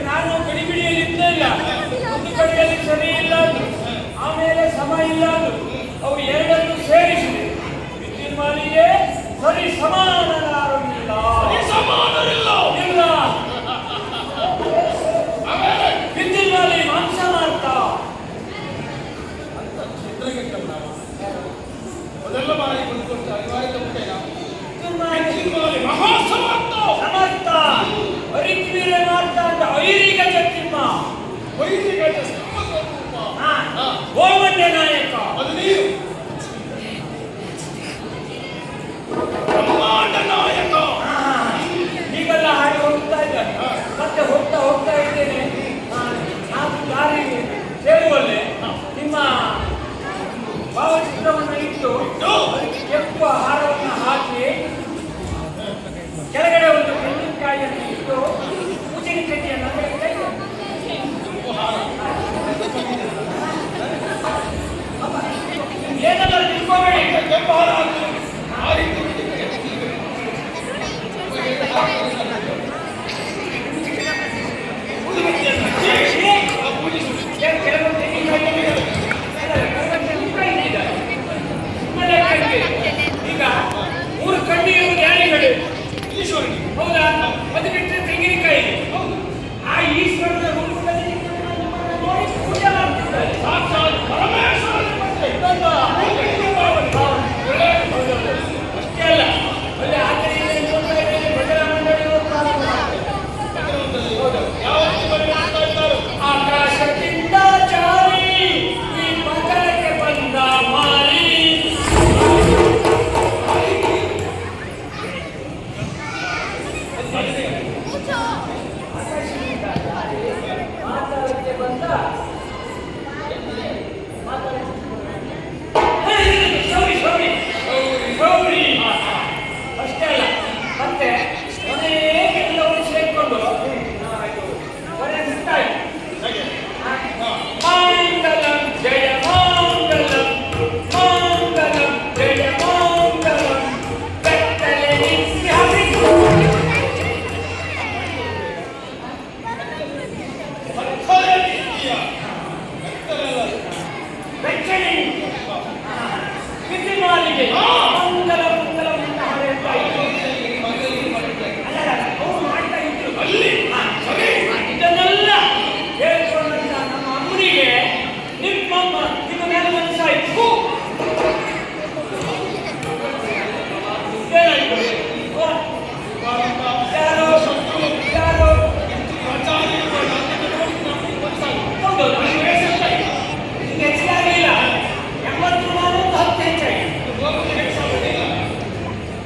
ನಾನು ಗಡಿಬಿಡಿಯಲ್ಲಿ ಇದ್ದೇ ಇಲ್ಲ. ಒಂದು ಕಡೆಯಲ್ಲಿ ಸರಿ ಇಲ್ಲ ಅಂದ್ರು, ಆಮೇಲೆ ಸಮ ಇಲ್ಲ ಅಂದ್ರು. ಅವು ಎರಡನ್ನು ಸೇರಿಸಿದೆ. ವಿದ್ಯುನ್ಮಾಲಿಗೆ ಸರಿ ಸಮಾನರಾಗಿಲ್ಲ, ಸಮಾನರಿಲ್ಲ. ಇಲ್ಲ. ವಿದ್ಯುನ್ಮಾಲಿ ಮಾಂಸ ಮಾಡ್ತಾ ಅದೆಲ್ಲ ಮಾಡಿ ಬಂದ್ಕೊಟ್ಟು ಅನಿವಾರ್ಯತೆ ಉಂಟೇನಾ? ವಿದ್ಯುನ್ಮಾಲಿ ಮಹಾಸಮರ್ಥ ಸಮರ್ಥ ಅರಿಕ್ವೀರೆ ಮಾಡ್ತಾ ಅಂತ ಐರಿಗ ಜತ್ತಿಮ್ಮ ವೈದಿಕ ಸ್ವರೂಪ. ಗೋಮಂಡ್ಯ ನಾಯಕ. ಅದು ನೀವು ಬ್ರಹ್ಮಾಂಡ ನಾಯಕ. ಈಗೆಲ್ಲ ಹಾಗೆ ಹೋಗ್ತಾ ಇದ್ದಾರೆ. ಮತ್ತೆ ಹೋಗ್ತಾ ಹೋಗ್ತಾ ಇದ್ದೇನೆ. ನಾನು ದಾರಿ ಸೇರುವಲ್ಲೇ ನಿಮ್ಮ ಭಾವಚಿತ್ರವನ್ನು ಇಟ್ಟು ಅದಕ್ಕೆ ಕೆಂಪು ಹಾರವನ್ನು ಹಾಕಿ ಕೆಳಗಡೆ ಒಂದು ತೆಂಗಿನಕಾಯಿಯನ್ನು ಇಟ್ಟು ಪೂಜೆಗೆ ಕಟ್ಟಿಯನ್ನು ಹಾಕ್ತಾ ಇದ್ದೇನೆ. ಏನೆಲ್ಲ ತಿಳ್ಕೋಬೇಡಿ. ಕೆಂಪು ಹಾರ ಹಾಕಿ ಆ ರೀತಿ ಈಗ 3 ಕಣ್ಣು ಇರುವುದು ಯಾರಿಗಡೆ? ಈಶ್ವರನಿಗೆ. ಹೌದಾ? ಅದು ಬಿಟ್ಟರೆ ತೆಂಗಿನಕಾಯಿ. ಆ ಈಶ್ವರನ ರೂಪದಲ್ಲಿ ನೋಡಿ ಪೂಜೆ ಮಾಡ್ತಿದ್ದಾರೆ. ಸಾಕ್ಷಾತ್ ಪರಮೇಶ್ವರನ ಮತ್ತೆ ಅಷ್ಟೇ ಅಲ್ಲ, ಅಲ್ಲಿ ಆ ಕಡೆಯಿಂದ ನೋಡ್ತಾ ಇದ್ದೇನೆ ಭಜನಾ ಮಂಡಳಿಯವರು ಪ್ರಾರಂಭ ಯಾವ ರೀತಿ ಬರೆಯುತ್ತಾ ಇದ್ದಾರೆ? ಆಕಾಶದಿಂದ ಜಾರಿ ಈ ಮಕರಕ್ಕೆ ಬಂದ ಮಾರಿ. ಮಾತಾಡಕ್ಕೆ ಬಂದ ಸೌರಿ ಸೌರಿ ಸೌರಿ. ಅಷ್ಟೇ ಅಲ್ಲ, ಮತ್ತೆ ಅನೇಕ ಎಲ್ಲವರು ಸೇರಿಕೊಂಡು ಒಳ್ಳೆ ಮುಕ್ತಾಯ. ಮಂಗಲಂ ಜಯ ಮಂಗಲಂ, ಮಂಗಲಂ ಜಯ ಮಂಗಲಂ. ಬೆತ್ತಲೆ ನಿಂತಿ ಹರಿದು ಭಕ್ತರೇ ನೀತಿಯ ಬೆಚ್ಚನೆ ನಿಂತು ವಿದ್ಯುನ್ಮಾಲಿಗೆ ಮಂಗಲ ಮಂಗಲ ಅಂತ ಹರಿಯುತ್ತಾ ಇದ್ರು. ಅಲ್ಲ, ಅವರು ಮಾಡ್ತಾ ಇದ್ರು ಅಲ್ಲಿ ಇದನ್ನೆಲ್ಲ ಹೇಳ್ಕೊಂಡಂತ ನಮ್ಮ ಅಮ್ಮನಿಗೆ ನಿಮ್ಮ ಮೇಲೆ ಮನಸ್ಸಾಯ್ತು. ಏನಾಯ್ತು? ಯಾರೋ ಯಾರೋ ಹೌದು, ನನಗೆ ವಯಸ್ಸಾಯ್ತು. ಈಗ ಹೆಚ್ಚಾಗಲಿಲ್ಲ. 80 ನಾನು 10 ಹೆಚ್ಚಾಗಿ.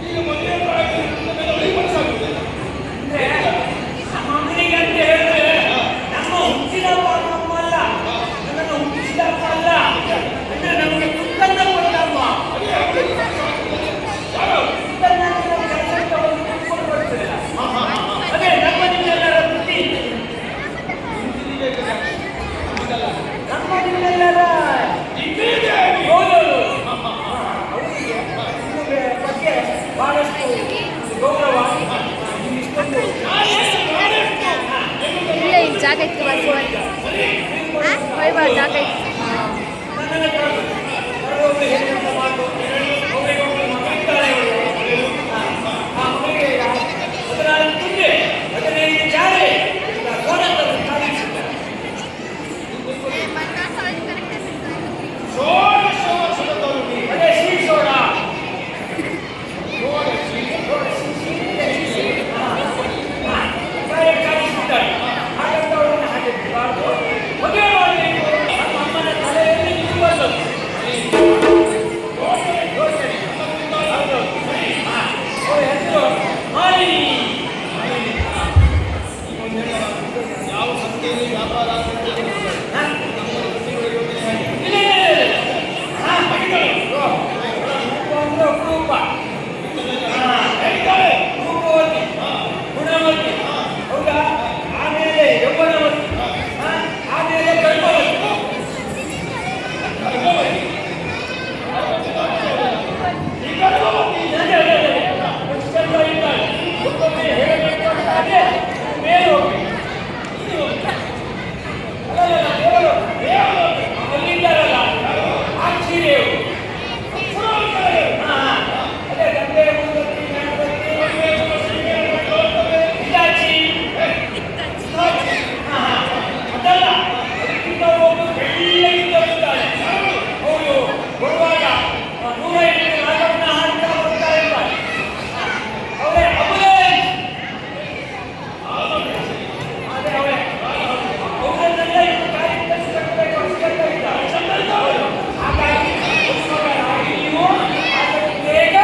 ಈಗ ಮದುವೆ ಪ್ರಾಯದಲ್ಲಿ ಅಂದ್ರೆ ನಮ್ಮ ಅಮ್ಮನಿಗೆ ಅಂತ ಹೇಳಿದ್ರೆ ನಮ್ಮ ಹುಟ್ಟಿದಪ್ಪ ಅಮ್ಮ ಅಲ್ಲ, ನನ್ನನ್ನು ಹುಟ್ಟಿಸಿದಪ್ಪ ಅಲ್ಲ, ಅಂದ್ರೆ ನಮಗೆ ತುತ್ತನ್ನ ಕೊಟ್ಟಮ್ಮ. ತುತ್ತನ್ನ ನಾವು ಕೆಲಸಕ್ಕೆ ಹೋಗಿ ಕುತ್ಕೊಂಡು ಕೊಡ್ತಿಲ್ಲ. ಅದೇ ನಮ್ಮ ನಿಮ್ಮೆಲ್ಲರ ಬುದ್ಧಿ, ನಮ್ಮ ನಿಮ್ಮೆಲ್ಲರ ಓದೋದು. ಅವರಿಗೆ ನಿಮಗೆ ಬಗ್ಗೆ ಬಹಳಷ್ಟು ಗೌರವ. ಇಷ್ಟೊಂದು ಇಲ್ಲ ಈಗ ಜಾಗ ಇತ್ತು ಬಸ್ ಹೋಯ್ಬಾ ಜಾಗ ಇತ್ತು. ಷೋಡಶ ವರ್ಷದ ತರುಣಿ. ಮದುವೆ ಮಾಡಬೇಕು ನಮ್ಮ ಅಮ್ಮನ ತಲೆಯಲ್ಲಿ ಇದು ಬಂದದ್ದು. ಸೇರಿ ವ್ಯಾಪಾರ ಗುಣಮತಿ ಹೌದಾ, ಆಮೇಲೆ ಯೌವನವತಿ, ಆಮೇಲೆ ಗರ್ಭವತಿ. ಒಬ್ಬೊಮ್ಮೆ ಹೇಳಬೇಕು ಅಂತಾದ್ರೆ ಮೇಲೆ ಹೋಗ್ಬೇಕು, ಇಲ್ಲಿ ಹೋಗ್ಬೇಕು. ಅಲ್ಲಿದ್ದಾರಲ್ಲ ಆ ಸೀರೆಯವರು, ಅದೇ ಗಂಗೆ ಮುಂದಕ್ಕೆ ಇದಾಚಿ ಅದಲ್ಲ, ಅದಕ್ಕಿಂತ ಒಬ್ಬರು ಬೆಳ್ಳಗಿದ್ದವರಿದ್ದಾರೆ. ಅವರು ಬರುವಾಗ 108 ರಾಗವನ್ನ ಹಾಡ್ತಾ ಬರ್ತಾ ಇದ್ದಾರೆ. ಅವರೇ ಅಬಲೆ, ಆದರೆ ಅವರನ್ನೆಲ್ಲ ಇನ್ನು ಕಾರ್ಯಕ್ರಮ ಕಟ್ಟಬೇಕು ಅಷ್ಟೇ ಇದ್ದಾರೆ. ಹಾಗಾಗಿ ನೀವು ಅದನ್ನು ಬೇಗ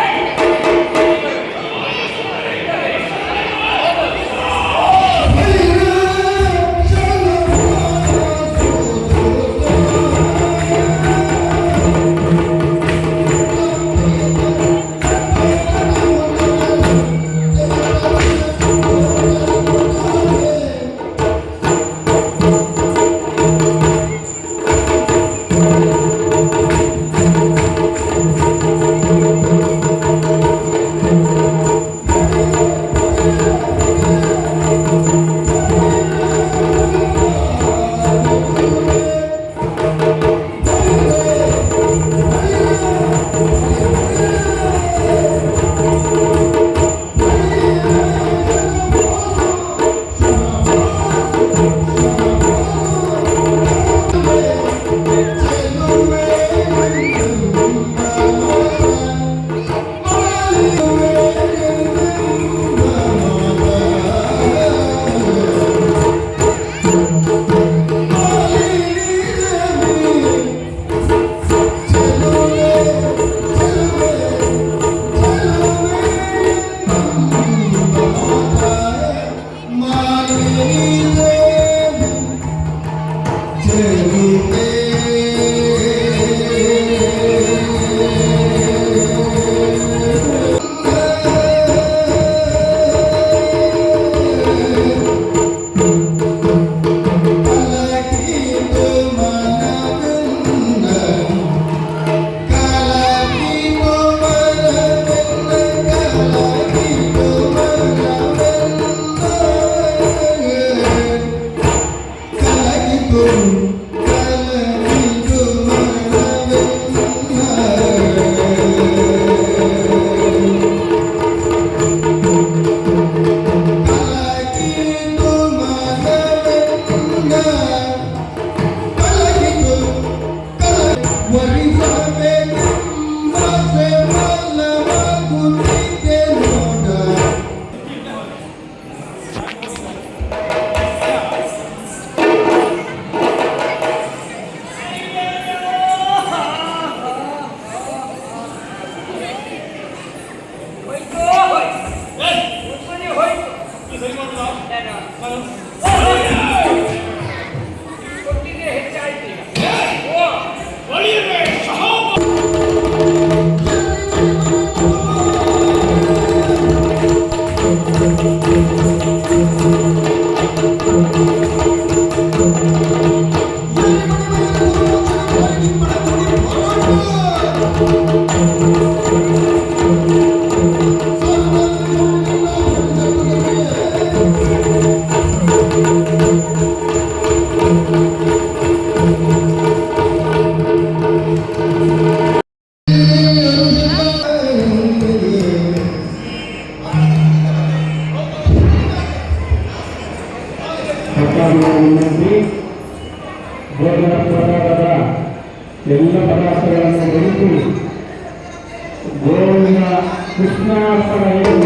ಕೊಟ್ಟಿಗೆ ಹೆಚ್ಚಾಯ್ತು ಈಗ. ಒಳ್ಳೆಯದೇ ಸಹ ಎಲ್ಲ ಪದಾರ್ಥಗಳನ್ನು ಬೆಳೆಸಿ ಗೋವಿನ ಕೃಷ್ಣಾರ್ಪಣ ಎಲ್ಲ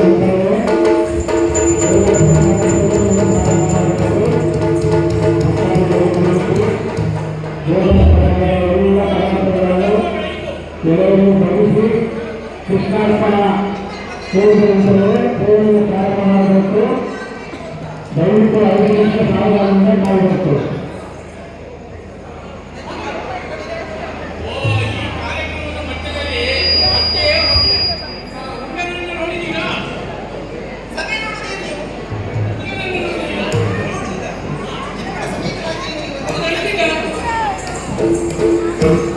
ಪದಾರ್ಥಗಳನ್ನು ಕೆಲವರು ಬಳಸಿ ಕೃಷ್ಣಾರ್ಪಣ ಕೋರುವಂತಂದರೆ ಕೋರುವುದು ಪ್ರಾರಂಭ ಮಾಡಬೇಕು. ದಯವಿಟ್ಟು 5 ನಿಮಿಷ ಕಾಲದಿಂದ ಮಾಡಬೇಕು. ಧನ್ಯವಾದ